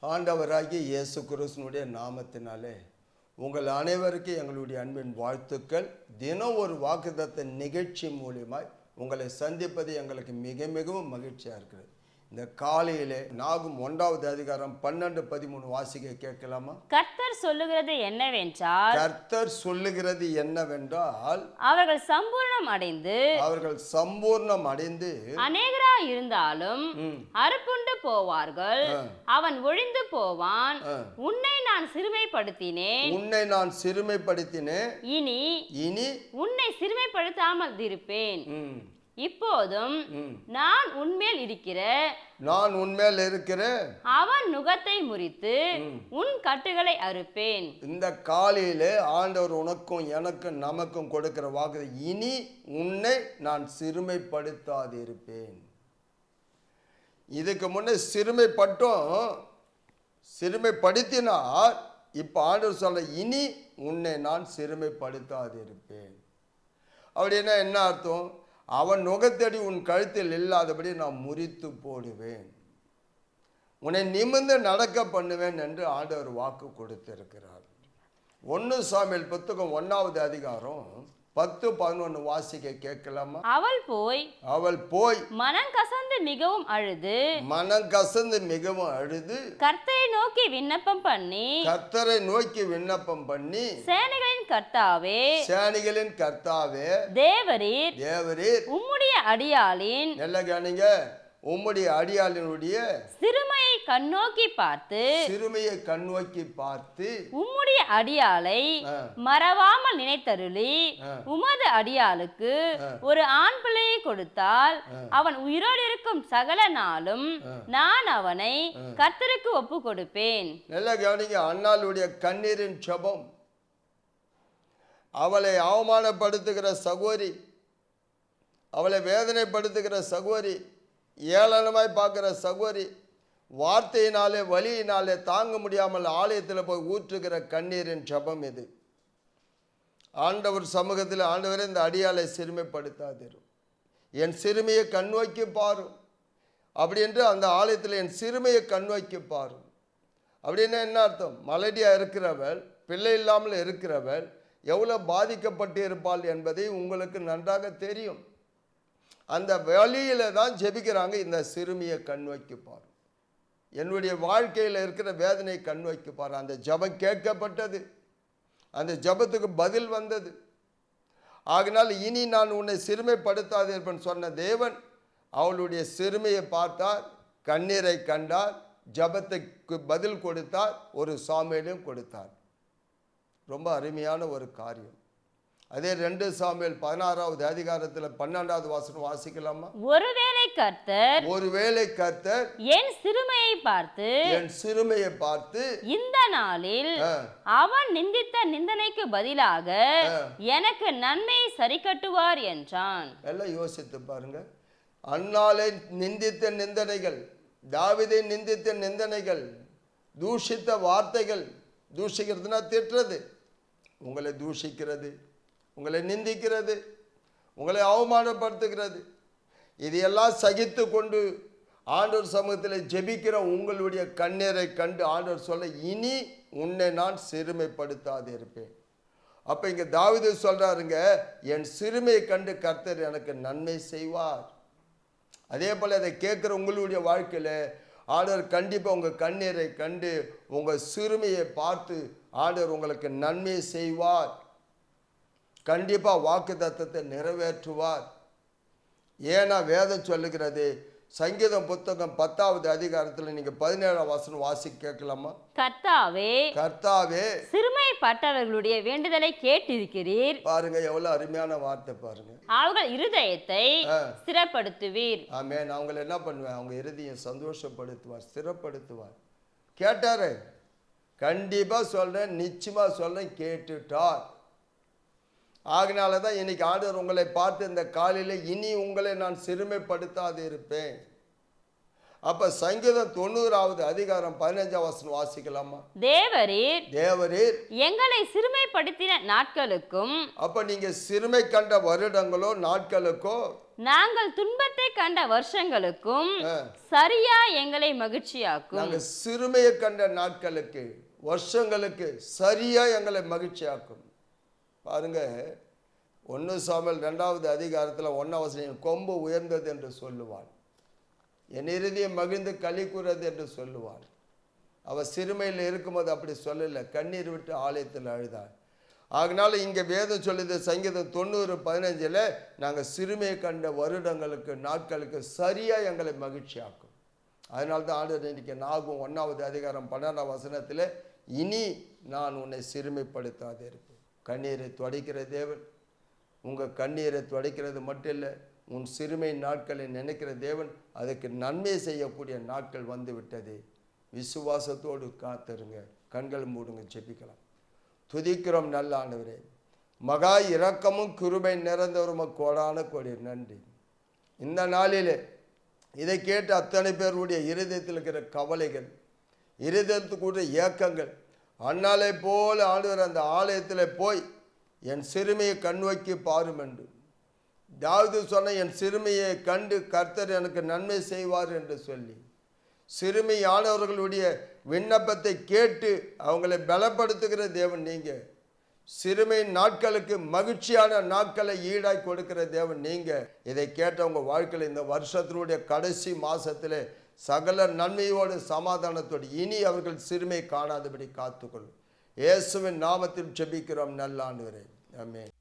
ஆண்டவராகிய இயேசு கிறிஸ்துவினுடைய நாமத்தினாலே உங்கள் அனைவருக்கும் எங்களுடைய அன்பின் வாழ்த்துக்கள். தினம் ஒரு வாக்குத்தத்த நிகழ்ச்சி மூலியமாய் உங்களை சந்திப்பது எங்களுக்கு மிக மிகவும் மகிழ்ச்சியாக இருக்கிறது. இந்த காலையிலே நாகும் 1வது அதிகாரம் 12-13 வாசிக்க கேட்கலாமா? கர்த்தர் சொல்லுகிறது என்னவென்றால் அவர்கள் சம்பூர்ணம் அடைந்து அநேகராய் இருந்தாலும் அறுப்புண்டு போவார்கள். அவன் ஒழிந்து போவான். உன்னை நான் சிறுமைப்படுத்தினேன். இனி உன்னை சிறுமைப்படுத்தாமல் இருப்பேன். இப்போதும் நான் உன்மேல் இருக்கிற அவன் நுகத்தை முறித்து உன் கட்டுகளை அறுப்பேன். இந்த காலையிலே ஆண்டவர் உனக்கும் எனக்கும் நமக்கும் கொடுக்கிற வாக்கு, இனி உன்னை நான் சிறுமைப்படுத்தாதிருப்பேன். இதுக்கு முன்னே சிறுமைப்படுத்தினார். இப்ப ஆண்டவர் சொல்ல, இனி உன்னை நான் சிறுமைப்படுத்தாதிருப்பேன். அப்படின்னா என்ன அர்த்தம்? அவன் நுகத்தடி உன் கழுத்தில் இல்லாதபடி நான் முறித்து போடுவேன், உன்னை நிமிர்ந்து நடக்க பண்ணுவேன் என்று ஆண்டவர் வாக்கு கொடுத்திருக்கிறார். 1 சாமுவேல் புத்தகம் 1வது அதிகாரம் 10-11 வாசிக்க கேட்கலாமா? அவள் போய் மனம் கசந்து மிகவும் அழுது கர்த்தரை நோக்கி விண்ணப்பம் பண்ணி சேனைகளின் கர்த்தாவே தேவரீர் உம்முடைய அடியாளினுடைய சிறுமையை கண்ணோக்கி பார்த்து உம்முடைய அடியாளை மறவாமல் நினைத்தருளி உமது அடியாளுக்கு ஒரு ஆண் பிள்ளையை கொடுத்தால் அவன் உயிரோடு இருக்கும் சகல நாளும் நான் அவனை கர்த்தருக்கு ஒப்பு கொடுப்பேன். நல்லா கவனிங்க. அன்னாளுடைய கண்ணீரின் ஜெபம், அவளை அவமானப்படுத்துகிற சகோதரி, அவளை வேதனைப்படுத்துகிற சகோதரி, ஏளனமாய் பார்க்கிற சகோதரி, வார்த்தையினாலே வலியினாலே தாங்க முடியாமல் ஆலயத்தில் போய் ஊற்றுகிற கண்ணீரின் ஜெபம் இது. ஆண்டவர் சமூகத்தில், ஆண்டவரே இந்த அடியாளை சிறுமைப்படுத்தாதிரும், என் சிறுமையை கண்ணோக்கி பாரும் அப்படி என்று அந்த ஆலயத்தில் என் சிறுமையை கண்ணோக்கி பாரும். அப்படின்னா என்ன அர்த்தம்? மலடியா இருக்கிறவள், பிள்ளை இல்லாமல் இருக்கிறவள் எவ்வளோ பாதிக்கப்பட்டு இருப்பாள் என்பதை உங்களுக்கு நன்றாக தெரியும். அந்த வழியில தான் ஜெபிக்கிறாங்க. இந்த சிறுமியை கண்ணோக்கி பாரு, என்னுடைய வாழ்க்கையில் இருக்கிற வேதனை கண்ணோக்கி பாரு. அந்த ஜெபம் கேட்கப்பட்டது, அந்த ஜெபத்துக்கு பதில் வந்தது. ஆகினால் இனி நான் உன்னை சிறுமைப்படுத்தாதிருப்பேன் சொன்ன தேவன் அவளுடைய சிறுமையை பார்த்தார், கண்ணீரை கண்டார், ஜெபத்துக்கு பதில் கொடுத்தார், ஒரு சாமுவேலையும் கொடுத்தார். ரொம்ப அருமையான ஒரு காரியம். அதே 2 சாமுவேல் 16வது அதிகாரத்தில் 12வது வசனம் வாசிக்கலாமா? ஒருவேளை கர்த்தர் என் சிறுமையை பார்த்து இந்த நாளில் அவன் நிந்தித்த நிந்தனைக்கு பதிலாக எனக்கு நன்மையை சரி கட்டுவார் என்றான். எல்லாம் யோசித்து பாருங்க. அன்னாலை நிந்தித்த நிந்தனைகள், தாவீதை நிந்தித்த நிந்தனைகள், தூஷித்த வார்த்தைகள், தூஷிக்கிறதுனா திட்டுறது, உங்களை தூஷிக்கிறது, உங்களை நிந்திக்கிறது, உங்களை அவமானப்படுத்துகிறது, இதையெல்லாம் சகித்து கொண்டு ஆண்டவர் சமூகத்தில் ஜெபிக்கிற உங்களுடைய கண்ணீரை கண்டு ஆண்டவர் சொல்ல, இனி உன்னை நான் சிறுமைப்படுத்தாதிருப்பேன். அப்போ இங்கே தாவீது சொல்கிறாருங்க, என் சிறுமையை கண்டு கர்த்தர் எனக்கு நன்மை செய்வார். அதே போல் அதை கேட்குற உங்களுடைய வாழ்க்கையில் ஆண்டவர் கண்டிப்பாக உங்கள் கண்ணீரை கண்டு உங்கள் சிறுமையை பார்த்து ஆண்டவர் உங்களுக்கு நன்மை செய்வார். கண்டிப்பாக வாக்கு தத்தத்தை நிறைவேற்றுவார். ஏன்னா வேதம் சொல்லுகிறது, சங்கீதம் புத்தகம் 10வது அதிகாரத்தில் நீங்க 17ஆம் வசனம் வாசிக்க கேட்கலாமா? கர்த்தாவே சிறுமைப்பட்டவர்களுடைய வேண்டுதலை கேட்டிருக்கிறீர். பாருங்க எவ்வளவு அருமையான வார்த்தை பாருங்க. அவர்கள் இருதயத்தை ஸ்திரப்படுத்துவீர். ஆமென். அவங்களை என்ன பண்ணுவேன்? அவங்க இருதயம் சந்தோஷப்படுத்துவார், ஸ்திரப்படுத்துவார். கேட்டாரு, கண்டிப்பா சொல்றேன், நிச்சயமா சொல்றேன், கேட்டுட்டார். ஆகினால தான் இன்னைக்கு ஆண்டவர் உங்களை பார்த்து இந்த காலையில் இனி உங்களை நான் சிறுமைப்படுத்தாது இருப்பேன். அப்ப சங்கீதம் 90வது அதிகாரம் 15ஆம் வசனம் வாசிக்கலாமா? தேவரீர் எங்களை சிறுமைப்படுத்தின நாட்களுக்கும், அப்ப நீங்க சிறுமை கண்ட வருடங்களோ நாட்களுக்கோ நாங்கள் துன்பத்தை கண்ட வருஷங்களுக்கும் ஆ. சரியா எங்களை மகிழ்ச்சியாக்கும். நாங்கள் சிறுமையை கண்ட நாட்களுக்கு வருஷங்களுக்கு சரியா எங்களை மகிழ்ச்சியாக்கும். பாருங்க, 1 சாமுவேல் 2வது அதிகாரத்தில் 1ஆம் வசனம், கொம்பு உயர்ந்தது என்று சொல்லுவாள், என் இருதயம் மகிழ்ந்து களி கூறது என்று சொல்லுவாள். அவள் சிறுமையில் இருக்கும்போது அப்படி சொல்லலை, கண்ணீர் விட்டு ஆலயத்தில் அழுதாள். அதனால இங்கே வேதம் சொல்லுது, சங்கீதம் 90:15, நாங்கள் சிறுமையை கண்ட வருடங்களுக்கு நாட்களுக்கு சரியா எங்களை மகிழ்ச்சியாக்கும். அதனால தான் ஆண்டவர் இன்னைக்கு நாகும் 1வது அதிகாரம் 12ஆம் வசனத்தில், இனி நான் உன்னை சிறுமைப்படுத்தாது இருப்பேன். கண்ணீரை துடைக்கிற தேவன், உங்கள் கண்ணீரை துடைக்கிறது மட்டும் இல்லை, உன் சிறுமை நாட்களை நினைக்கிற தேவன் அதுக்கு நன்மை செய்யக்கூடிய நாட்கள் வந்து விட்டது. விசுவாசத்தோடு காத்திருங்க, கண்கள் மூடுங்க, ஜெபிக்கலாம். துதிக்கிறோம் நல்ல ஆண்டவரே, மகா இரக்கமும் கிருபை நிறைந்தவரும் கோடான கோடி நன்றி. இந்த நாளிலே இதை கேட்டு அத்தனை பேருடைய இருதயத்தில் இருக்கிற கவலைகள், இருதயத்துக்குரிய ஏக்கங்கள், அண்ணாலை போல ஆண்டவர் அந்த ஆலயத்தில் போய் என் சிறுமையை கண்ணோக்கி பாரும் என்று தாவீது சொன்ன, என் சிறுமையை கண்டு கர்த்தர் எனக்கு நன்மை செய்வார் என்று சொல்லி சிறுமையானவர்களுடைய விண்ணப்பத்தை கேட்டு அவங்களை பலப்படுத்துகிற தேவன் நீங்கள். சிறுமை நாட்களுக்கு மகிழ்ச்சியான நாட்களை ஈடாய் கொடுக்கிற தேவன் நீங்கள். இதை கேட்ட உங்கள் வாழ்க்கையில் இந்த வருஷத்தினுடைய கடைசி மாதத்தில் சகல நன்மையோடு சமாதானத்தோடு இனி அவர்கள் சிறுமை காணாதபடி காத்துக்கொள்ளும். இயேசுவின் நாமத்தில் ஜெபிக்கிறோம் நல்ல ஆண்டவரே, ஆமென்.